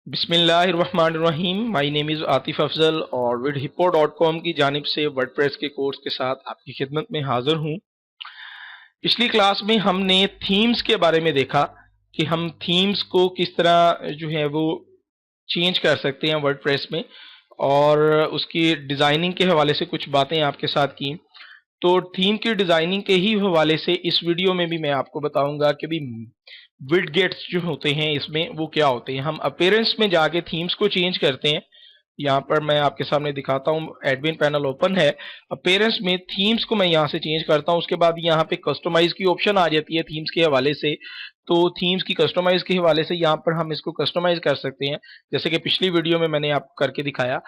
बिस्मिल्लाहिर्रहमानिर्रहीम। My name is Atif Afzal और widhippo.com की जानिब से वर्डप्रेस के कोर्स के साथ आपकी खिदमत में हाजिर हूँ। पिछली क्लास में हमने थीम्स के बारे में देखा कि हम थीम्स को किस तरह जो है वो चेंज कर सकते हैं वर्डप्रेस में, और उसकी डिज़ाइनिंग के हवाले से कुछ बातें आपके साथ की। तो थीम की डिज़ाइनिंग के ही हवाले से इस वीडियो में भी मैं आपको बताऊंगा कि भी विडगेट्स जो होते हैं इसमें वो क्या होते हैं। हम अपीयरेंस में जाके थीम्स को चेंज करते हैं। यहाँ पर मैं आपके सामने दिखाता हूँ, एडमिन पैनल ओपन है। अपीयरेंस में थीम्स को मैं यहाँ से चेंज करता हूँ। उसके बाद यहाँ पे कस्टमाइज की ऑप्शन आ जाती है थीम्स के हवाले से। तो थीम्स की कस्टमाइज के हवाले से यहाँ पर हम इसको कस्टमाइज कर सकते हैं, जैसे कि पिछली वीडियो में मैंने आपको करके दिखाया।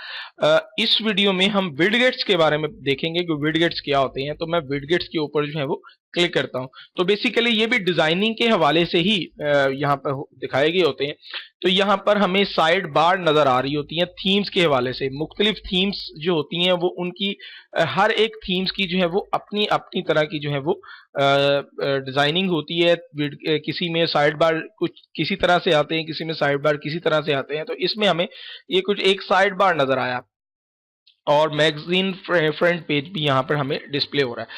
इस वीडियो में हम विडगेट्स के बारे में देखेंगे कि विडगेट्स क्या होते हैं। तो मैं विडगेट्स के ऊपर जो है वो क्लिक करता हूँ। तो बेसिकली ये भी डिजाइनिंग के हवाले से ही यहाँ पर दिखाए गए होते हैं। तो यहाँ पर हमें साइड बार नजर आ रही होती हैं थीम्स के हवाले से। मुख्तलिफ थीम्स जो होती हैं वो उनकी हर एक थीम्स की जो है वो अपनी अपनी तरह की जो है वो डिजाइनिंग होती है। किसी में साइड बार कुछ किसी तरह से आते हैं, किसी में साइड बार किसी तरह से आते हैं। तो इसमें हमें ये कुछ एक साइड बार नजर आया और मैगजीन फ्रंट पेज भी यहाँ पर हमें डिस्प्ले हो रहा है।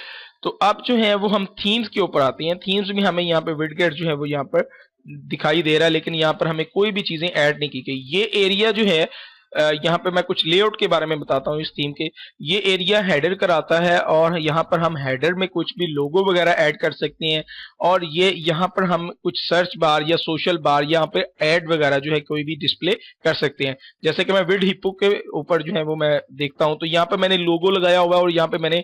तो अब जो है वो हम थीम्स के ऊपर आते हैं। थीम्स में हमें यहाँ पे विडगेट जो है वो यहाँ पर दिखाई दे रहा है, लेकिन यहाँ पर हमें कोई भी चीजें ऐड नहीं की गई। ये एरिया जो है यहाँ पे मैं कुछ लेआउट के बारे में बताता हूँ इस थीम के। ये एरिया हेडर कराता है और यहाँ पर हम हेडर में कुछ भी लोगो वगैरह ऐड कर सकते हैं। और ये यहाँ पर हम कुछ सर्च बार या सोशल बार यहाँ पे ऐड वगैरह जो है कोई भी डिस्प्ले कर सकते हैं। जैसे कि मैं विडहिप्पो के ऊपर जो है वो मैं देखता हूँ, तो यहाँ पे मैंने लोगो लगाया हुआ है और यहाँ पे मैंने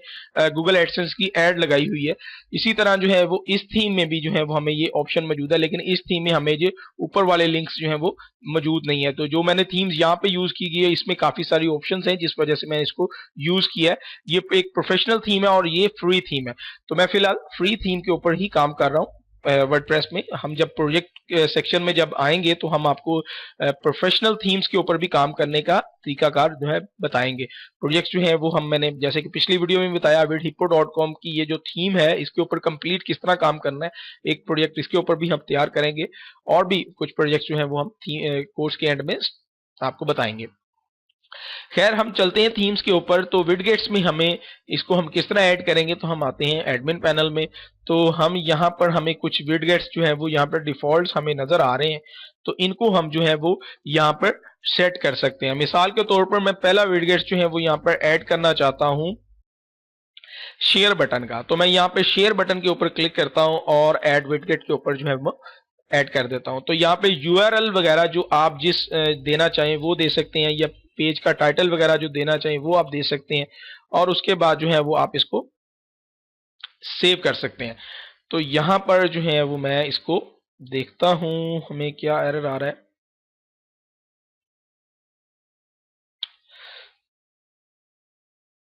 गूगल एडसेंस की ऐड लगाई हुई है। इसी तरह जो है वो इस थीम में भी जो है वो हमें ये ऑप्शन मौजूद है, लेकिन इस थीम में हमें जो ऊपर वाले लिंक्स जो है वो मौजूद नहीं है। तो जो मैंने थीम्स यहाँ पे यूज की गई है इसमें काफी सारी ऑप्शंस हैं, जिस वजह से मैंने इसको यूज किया है। ये एक प्रोफेशनल थीम है और ये फ्री थीम है। तो मैं फिलहाल फ्री थीम के ऊपर ही काम कर रहा हूँ वर्डप्रेस में। हम जब प्रोजेक्ट सेक्शन में जब आएंगे तो हम आपको प्रोफेशनल थीम्स के ऊपर भी काम करने का तरीकाकार जो है बताएंगे। प्रोजेक्ट जो है वो मैंने जैसे कि पिछली वीडियो में बताया, widhippo.com की ये जो थीम है इसके ऊपर कंप्लीट किस तरह काम करना है, एक प्रोजेक्ट इसके ऊपर भी हम तैयार करेंगे। और भी कुछ प्रोजेक्ट जो है वो हम कोर्स के एंड में आपको बताएंगे। खैर, हम चलते हैं थीम्स के ऊपर। तो विडगेट्स में हमें इसको हम किस तरह ऐड करेंगे, तो हम आते हैं एडमिन पैनल में। तो हम यहाँ पर हमें कुछ विडगेट्स जो है वो यहाँ पर डिफॉल्ट हमें नजर आ रहे हैं, तो इनको हम जो है वो यहाँ पर सेट कर सकते हैं। मिसाल के तौर पर मैं पहला विडगेट्स जो है वो यहाँ पर ऐड करना चाहता हूँ शेयर बटन का। तो मैं यहाँ पे शेयर बटन के ऊपर क्लिक करता हूँ और ऐड विडगेट के ऊपर जो है वो ऐड कर देता हूँ। तो यहाँ पे यूआरएल वगैरह जो आप जिस देना चाहें वो दे सकते हैं, या पेज का टाइटल वगैरह जो देना चाहें वो आप दे सकते हैं। और उसके बाद जो है वो आप इसको सेव कर सकते हैं। तो यहाँ पर जो है वो मैं इसको देखता हूँ हमें क्या एरर आ रहा है।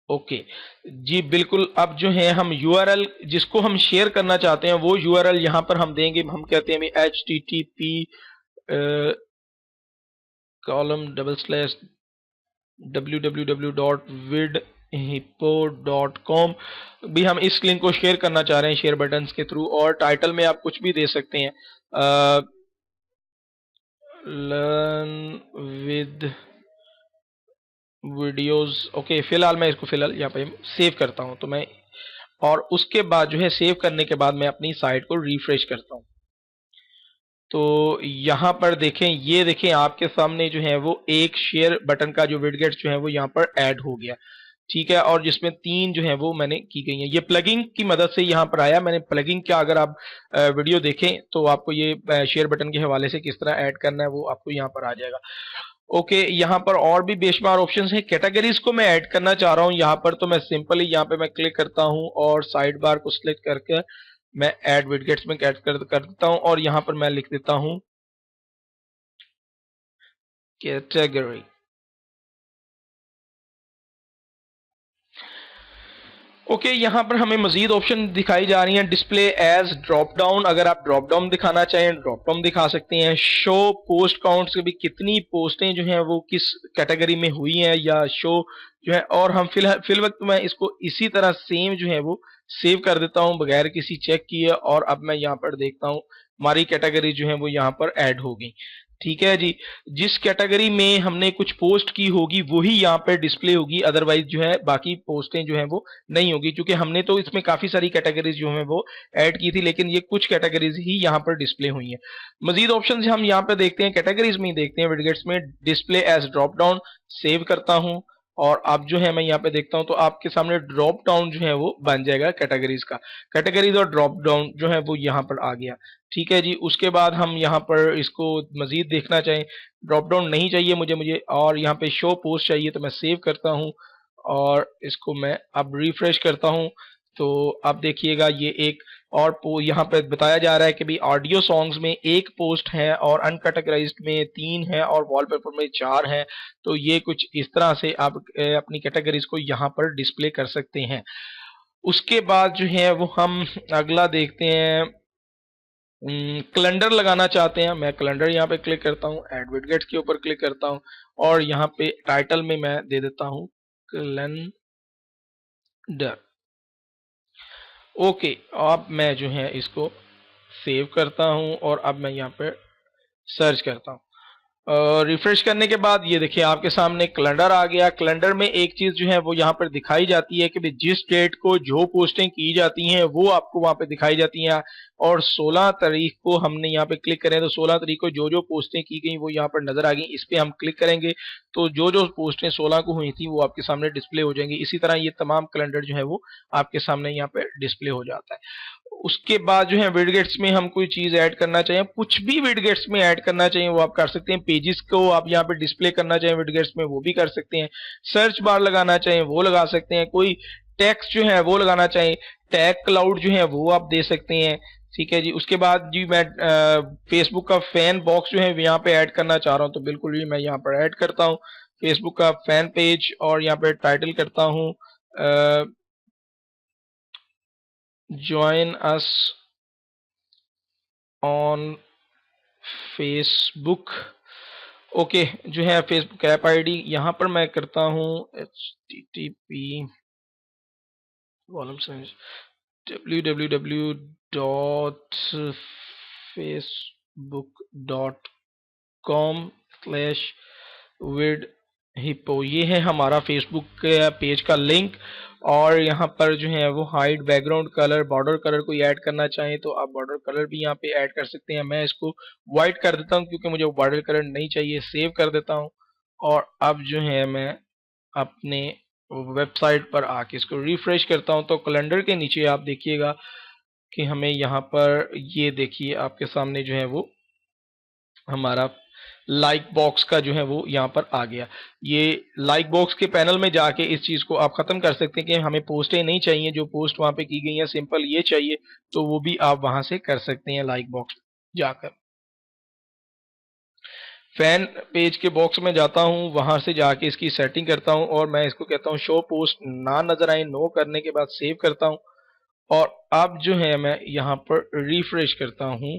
ओके जी, बिल्कुल। अब जो है हम यूआरएल जिसको हम शेयर करना चाहते हैं वो यूआरएल यहाँ पर हम देंगे। हम कहते हैं http www.widhippo.com भी हम इस लिंक को शेयर करना चाह रहे हैं शेयर बटन्स के थ्रू। और टाइटल में आप कुछ भी दे सकते हैं, लर्न विद वीडियोस। ओके, फिलहाल मैं इसको फिलहाल यहाँ पे सेव करता हूँ। तो मैं और उसके बाद जो है सेव करने के बाद मैं अपनी साइट को रिफ्रेश करता हूँ। तो यहाँ पर देखें, ये देखें आपके सामने जो है वो एक शेयर बटन का जो विडगेट जो है वो यहाँ पर ऐड हो गया, ठीक है। और जिसमें 3 जो है वो मैंने की गई है। ये प्लगिंग की मदद से यहाँ पर आया। मैंने प्लगिंग क्या, अगर आप वीडियो देखें तो आपको ये शेयर बटन के हवाले से किस तरह ऐड करना है वो आपको यहाँ पर आ जाएगा। ओके, यहाँ पर और भी बेशुमार ऑप्शंस हैं। कैटेगरीज को मैं ऐड करना चाह रहा हूँ यहाँ पर, तो मैं सिंपली यहाँ पे मैं क्लिक करता हूँ और साइड बार को सिलेक्ट करके मैं ऐड विडगेट्स में ऐड कर देता हूँ। और यहाँ पर मैं लिख देता हूँ कैटेगरी। ओके, यहाँ पर हमें मजीद ऑप्शन दिखाई जा रही हैं। डिस्प्ले एज ड्रॉप डाउन, अगर आप ड्रॉप डाउन दिखाना चाहें ड्रॉप डाउन दिखा सकते हैं। शो पोस्ट काउंट्स भी कितनी पोस्टें जो हैं वो किस कैटेगरी में हुई हैं, या शो जो है। और हम फिल वक्त मैं इसको इसी तरह सेम जो है वो सेव कर देता हूं बगैर किसी चेक किए। और अब मैं यहाँ पर देखता हूँ हमारी कैटेगरी जो है वो यहाँ पर ऐड हो गई, ठीक है जी। जिस कैटेगरी में हमने कुछ पोस्ट की होगी वही यहाँ पर डिस्प्ले होगी, अदरवाइज जो है बाकी पोस्टें जो है वो नहीं होगी, क्योंकि हमने तो इसमें काफी सारी कैटेगरीज जो है वो ऐड की थी, लेकिन ये कुछ कैटेगरीज ही यहाँ पर डिस्प्ले हुई हैं। मजीद ऑप्शन हम यहाँ पे देखते हैं, कैटेगरीज में ही देखते हैं, विडगेट्स में display as drop down, save करता हूँ और अब जो है मैं यहाँ पे देखता हूँ तो आपके सामने ड्रॉप डाउन जो है वो बन जाएगा कैटेगरीज का। कैटेगरीज और ड्रॉप डाउन जो है वो यहाँ पर आ गया। ठीक है जी। उसके बाद हम यहाँ पर इसको मजीद देखना चाहें, ड्रॉप डाउन नहीं चाहिए मुझे और यहाँ पे शो पोस्ट चाहिए, तो मैं सेव करता हूँ और इसको मैं अब रिफ्रेश करता हूँ। तो अब देखिएगा ये एक और यहाँ पे बताया जा रहा है कि भाई ऑडियो सॉन्ग्स में एक पोस्ट है और अनकैटेगराइज्ड में 3 है और वॉलपेपर में 4 है। तो ये कुछ इस तरह से आप अपनी कैटेगरीज को यहाँ पर डिस्प्ले कर सकते हैं। उसके बाद जो है वो हम अगला देखते हैं, कैलेंडर लगाना चाहते हैं। मैं कैलेंडर यहाँ पे क्लिक करता हूँ, ऐड विडगेट्स के ऊपर क्लिक करता हूँ और यहाँ पे टाइटल में मैं दे देता हूँ कैलेंडर। ओके, अब मैं जो है इसको सेव करता हूँ और अब मैं यहाँ पे सर्च करता हूँ। रिफ्रेश करने के बाद ये देखिए आपके सामने कैलेंडर आ गया। कैलेंडर में एक चीज जो है वो यहाँ पर दिखाई जाती है कि भाई जिस डेट को जो पोस्टें की जाती हैं वो आपको वहां पे दिखाई जाती हैं। और 16 तारीख को हमने यहाँ पे क्लिक करें तो 16 तारीख को जो जो पोस्टें की गई वो यहाँ पर नजर आ गई। इस पे हम क्लिक करेंगे तो जो जो पोस्टें 16 को हुई थी वो आपके सामने डिस्प्ले हो जाएंगी। इसी तरह ये तमाम कैलेंडर जो है वो आपके सामने यहाँ पे डिस्प्ले हो जाता है। उसके बाद जो है विडगेट्स में हम कोई चीज ऐड करना चाहिए, कुछ भी विडगेट्स में ऐड करना चाहिए वो आप कर सकते हैं। पेजेस को आप यहाँ पे डिस्प्ले करना चाहिए विडगेट्स में वो भी कर सकते हैं। सर्च बार लगाना चाहिए वो लगा सकते हैं। कोई टेक्स्ट जो है वो लगाना चाहिए, टैग क्लाउड जो है वो आप दे सकते हैं। ठीक है जी। उसके बाद जी मैं फेसबुक का फैन बॉक्स जो है यहाँ पे ऐड करना चाह रहा हूँ, तो बिल्कुल भी मैं यहाँ पर ऐड करता हूँ फेसबुक का फैन पेज और यहाँ पे टाइटल करता हूँ join us on Facebook। Okay, जो है फेसबुक ऐप आईडी यहाँ पर मैं करता हूँ http www.facebook.com/vidhippo। ये है हमारा फेसबुक पेज का लिंक। और यहाँ पर जो है वो hide background colour, border colour कोई ऐड करना चाहें तो आप बॉर्डर कलर भी यहाँ पे ऐड कर सकते हैं। मैं इसको व्हाइट कर देता हूँ क्योंकि मुझे बॉर्डर कलर नहीं चाहिए। सेव कर देता हूँ और अब जो है मैं अपने वेबसाइट पर आके इसको रिफ्रेश करता हूँ तो कैलेंडर के नीचे आप देखिएगा कि हमें यहाँ पर ये देखिए आपके सामने जो है वो हमारा लाइक बॉक्स का जो है वो यहाँ पर आ गया। ये लाइक बॉक्स के पैनल में जाके इस चीज को आप खत्म कर सकते हैं कि हमें पोस्टें नहीं चाहिए, जो पोस्ट वहां पे की गई है सिंपल ये चाहिए, तो वो भी आप वहां से कर सकते हैं लाइक बॉक्स जाकर। फैन पेज के बॉक्स में जाता हूं, वहां से जाके इसकी सेटिंग करता हूं और मैं इसको कहता हूं शो पोस्ट ना नजर आए। नो करने के बाद सेव करता हूं और अब जो है मैं यहाँ पर रिफ्रेश करता हूं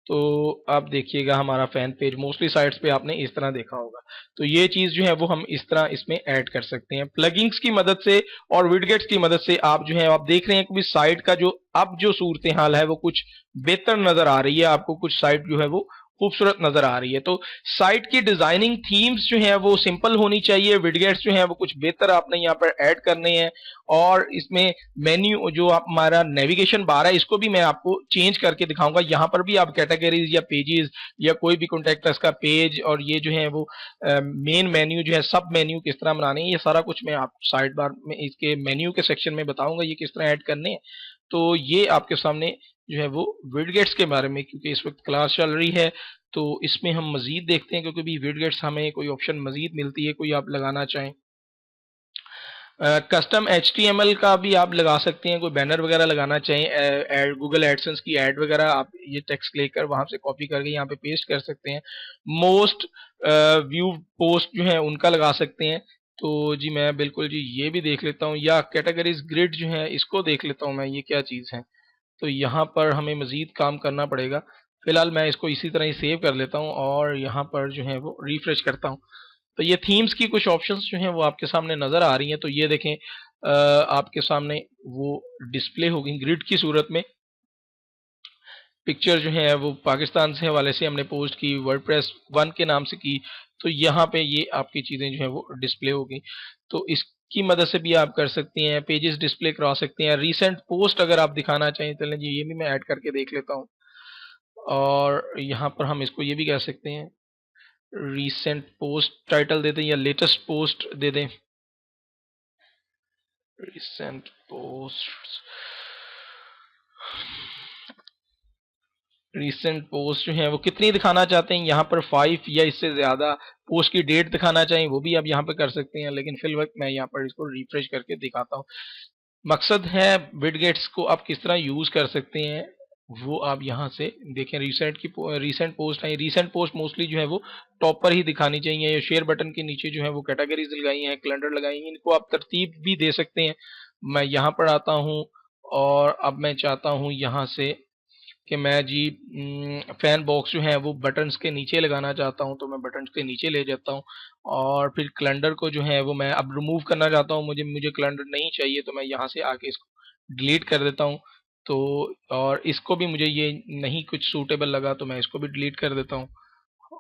तो आप देखिएगा हमारा फैन पेज मोस्टली साइट्स पे आपने इस तरह देखा होगा। तो ये चीज जो है वो हम इस तरह इसमें ऐड कर सकते हैं प्लगइन्स की मदद से और विडगेट्स की मदद से। आप जो है आप देख रहे हैं कि साइट का जो अब जो सूरत हाल है वो कुछ बेहतर नजर आ रही है, आपको कुछ साइट जो है वो खूबसूरत नजर आ रही है। तो साइट की डिजाइनिंग थीम्स जो है वो सिंपल होनी चाहिए, विडगेट्स जो है वो कुछ बेहतर आपने यहाँ पर ऐड करने हैं। और इसमें मेन्यू जो आप हमारा नेविगेशन बार है इसको भी मैं आपको चेंज करके दिखाऊंगा। यहाँ पर भी आप कैटेगरीज या पेजेस या कोई भी कॉन्टेक्ट का पेज और ये जो है वो मेन मेन्यू जो है सब मेन्यू किस तरह बनाने हैं, ये सारा कुछ मैं आपको साइड बार में इसके मेन्यू के सेक्शन में बताऊंगा ये किस तरह ऐड करने हैं। तो ये आपके सामने जो है वो विडगेट्स के बारे में, क्योंकि इस वक्त क्लास चल रही है तो इसमें हम मजीद देखते हैं, क्योंकि भी विडगेट्स हमें कोई ऑप्शन मजीद मिलती है कोई आप लगाना चाहें। कस्टम HTML का भी आप लगा सकते हैं, कोई बैनर वगैरह लगाना चाहें, गूगल एडसेंस की ऐड वगैरह आप ये टेक्स्ट लेकर वहां से कॉपी करके यहाँ पे पेस्ट कर सकते हैं। मोस्ट व्यू पोस्ट जो है उनका लगा सकते हैं। तो जी मैं बिल्कुल जी ये भी देख लेता हूँ, या कैटेगरीज ग्रिड जो है इसको देख लेता हूँ मैं ये क्या चीज़ है। तो यहाँ पर हमें मजीद काम करना पड़ेगा। फिलहाल मैं इसको इसी तरह ही सेव कर लेता हूँ और यहाँ पर जो है वो रिफ्रेश करता हूँ। तो ये थीम्स की कुछ ऑप्शंस जो हैं वो आपके सामने नजर आ रही हैं। तो ये देखें आपके सामने वो डिस्प्ले होगी ग्रिड की सूरत में। पिक्चर जो है वो पाकिस्तान से हवाले से हमने पोस्ट की, वर्डप्रेस 1 के नाम से की, तो यहाँ पे ये आपकी चीज़ें जो है वो डिस्प्ले होगी। तो इसकी मदद से भी आप कर सकती हैं, पेजेस डिस्प्ले करा सकते हैं। रीसेंट पोस्ट अगर आप दिखाना चाहें, चलें जी ये भी मैं ऐड करके देख लेता हूँ। और यहाँ पर हम इसको ये भी कह सकते हैं, रीसेंट पोस्ट टाइटल दे दें या लेटेस्ट पोस्ट दे दें। रिसेंट पोस्ट, रिसेंट पोस्ट जो है वो कितनी दिखाना चाहते हैं, यहाँ पर 5 या इससे ज़्यादा पोस्ट की डेट दिखाना चाहें वो भी आप यहाँ पे कर सकते हैं, लेकिन फिल वक्त मैं यहाँ पर इसको रिफ्रेश करके दिखाता हूँ। मकसद है विडगेट्स को आप किस तरह यूज़ कर सकते हैं वो आप यहाँ से देखें। रिसेंट पोस्ट है, रिसेंट पोस्ट मोस्टली जो है वो टॉप पर ही दिखानी चाहिए, या शेयर बटन के नीचे जो है वो कैटेगरीज लगाई हैं, कैलेंडर लगाई हैं, इनको आप तरतीब भी दे सकते हैं। मैं यहाँ पर आता हूँ और अब मैं चाहता हूँ यहाँ से कि मैं जी फैन बॉक्स जो है वो बटन्स के नीचे लगाना चाहता हूँ, तो मैं बटन्स के नीचे ले जाता हूँ। और फिर कैलेंडर को जो है वो मैं अब रिमूव करना चाहता हूँ, मुझे कैलेंडर नहीं चाहिए, तो मैं यहाँ से आके इसको डिलीट कर देता हूँ। तो और इसको भी मुझे ये नहीं कुछ सूटेबल लगा, तो मैं इसको भी डिलीट कर देता हूँ।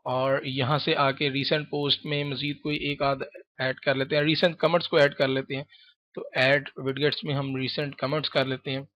और यहाँ से आके रीसेंट पोस्ट में मजीद कोई एक आध ऐड कर लेते हैं, रीसेंट कमेंट्स को ऐड कर लेते हैं। तो ऐड विडगेट्स में हम रीसेंट कमेंट्स कर लेते हैं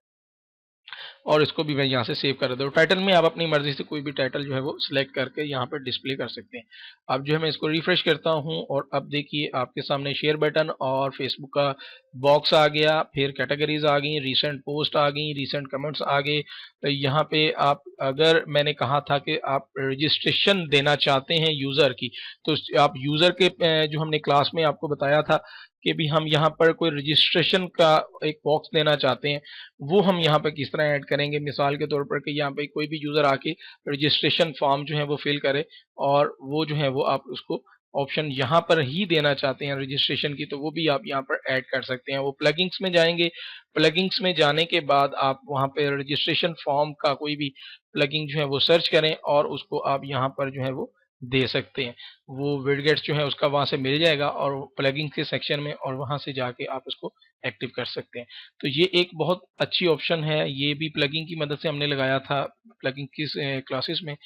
और इसको भी मैं यहाँ से सेव कर देता हूँ। टाइटल में आप अपनी मर्जी से कोई भी टाइटल जो है वो सिलेक्ट करके यहाँ पर डिस्प्ले कर सकते हैं। अब जो है मैं इसको रिफ्रेश करता हूँ और अब देखिए आपके सामने शेयर बटन और फेसबुक का बॉक्स आ गया, फिर कैटेगरीज आ गई, रीसेंट पोस्ट आ गई, रीसेंट कमेंट्स आ गए। तो यहाँ पे आप, अगर मैंने कहा था कि आप रजिस्ट्रेशन देना चाहते हैं यूज़र की, तो आप यूज़र के जो हमने क्लास में आपको बताया था कि भी हम यहाँ पर कोई रजिस्ट्रेशन का एक बॉक्स देना चाहते हैं, वो हम यहाँ पर किस तरह ऐड करेंगे। मिसाल के तौर पर कि यहाँ पे कोई भी यूज़र आके रजिस्ट्रेशन फॉर्म जो है वो फिल करे और वो जो है वो आप उसको ऑप्शन यहाँ पर ही देना चाहते हैं रजिस्ट्रेशन की, तो वो भी आप यहाँ पर ऐड कर सकते हैं। वो प्लगइन्स में जाएंगे, प्लगइन्स में जाने के बाद आप वहाँ पे रजिस्ट्रेशन फॉर्म का कोई भी प्लगइन जो है वो सर्च करें और उसको आप यहाँ पर जो है वो दे सकते हैं। वो विडगेट्स जो है उसका वहाँ से मिल जाएगा और प्लगइन के सेक्शन में, और वहाँ से जाके आप उसको एक्टिव कर सकते हैं। तो ये एक बहुत अच्छी ऑप्शन है, ये भी प्लगइन की मदद से हमने लगाया था प्लगइन की क्लासेस में।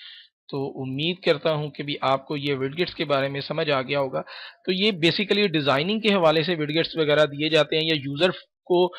तो उम्मीद करता हूँ कि भी आपको ये विडगेट्स के बारे में समझ आ गया होगा। तो ये बेसिकली डिज़ाइनिंग के हवाले से विडगेट्स वगैरह दिए जाते हैं, या यूज़र को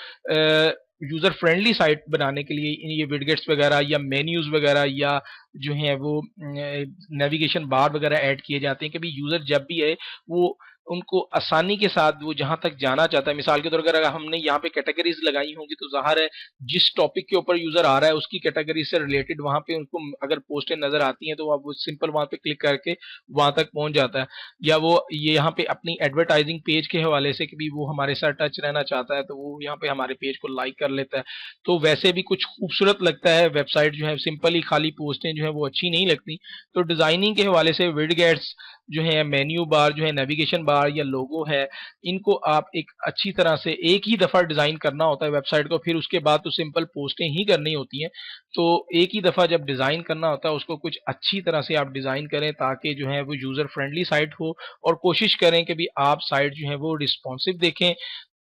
यूज़र फ्रेंडली साइट बनाने के लिए ये विडगेट्स वगैरह या मेन्यूज़ वगैरह या जो है वो नेविगेशन बार वगैरह ऐड किए जाते हैं कि भी यूज़र जब भी है वो उनको आसानी के साथ वो जहाँ तक जाना चाहता है। मिसाल के तौर पर अगर हमने यहाँ पे कैटेगरीज लगाई होंगी तो ज़ाहिर है जिस टॉपिक के ऊपर यूज़र आ रहा है उसकी कैटेगरी से रिलेटेड वहाँ पे उनको अगर पोस्टें नज़र आती हैं तो आप वो सिंपल वहाँ पे क्लिक करके वहाँ तक पहुँच जाता है। या वो ये यहाँ पे अपनी एडवर्टाइजिंग पेज के हवाले से कि भी वो हमारे साथ टच रहना चाहता है तो वो यहाँ पे हमारे पेज को लाइक कर लेता है। तो वैसे भी कुछ खूबसूरत लगता है, वेबसाइट जो है सिंपली खाली पोस्टें जो है वो अच्छी नहीं लगती। तो डिज़ाइनिंग के हवाले से विडगेट्स जो है, मेन्यू बार जो है, नेविगेशन बार या लोगो है, इनको आप एक अच्छी तरह से एक ही दफ़ा डिज़ाइन करना होता है वेबसाइट को, फिर उसके बाद तो सिंपल पोस्टें ही करनी होती हैं। तो एक ही दफ़ा जब डिज़ाइन करना होता है उसको कुछ अच्छी तरह से आप डिज़ाइन करें ताकि जो है वो यूज़र फ्रेंडली साइट हो, और कोशिश करें कि भी आप साइट जो है वो रिस्पॉन्सिव देखें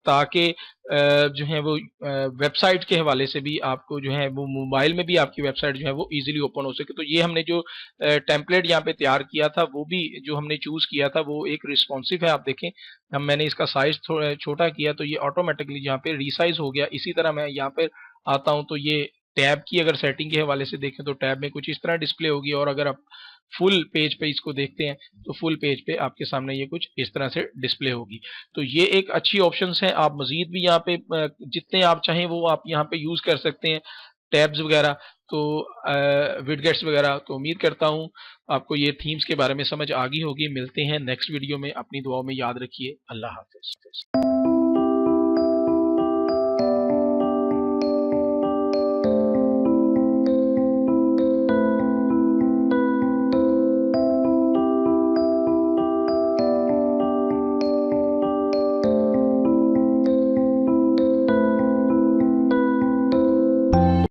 ताकि जो है वो वेबसाइट के हवाले से भी आपको जो है वो मोबाइल में भी आपकी वेबसाइट जो है वो इजीली ओपन हो सके। तो ये हमने जो टेम्पलेट यहाँ पे तैयार किया था वो भी जो हमने चूज़ किया था वो एक रिस्पॉन्सिव है। आप देखें हम मैंने इसका साइज थोड़ा छोटा किया तो ये ऑटोमेटिकली यहाँ पे रीसाइज हो गया। इसी तरह मैं यहाँ पर आता हूँ तो ये टैब की अगर सेटिंग के हवाले से देखें तो टैब में कुछ इस तरह डिस्प्ले होगी, और अगर आप फुल पेज पे इसको देखते हैं तो फुल पेज पे आपके सामने ये कुछ इस तरह से डिस्प्ले होगी। तो ये एक अच्छी ऑप्शंस है, आप मजीद भी यहाँ पे जितने आप चाहें वो आप यहाँ पे यूज़ कर सकते हैं टैब्स वगैरह, तो विडगेट्स वगैरह। तो उम्मीद करता हूँ आपको ये थीम्स के बारे में समझ आ गई होगी। मिलते हैं नेक्स्ट वीडियो में, अपनी दुआओं में याद रखिए। अल्लाह हाफ़िज़।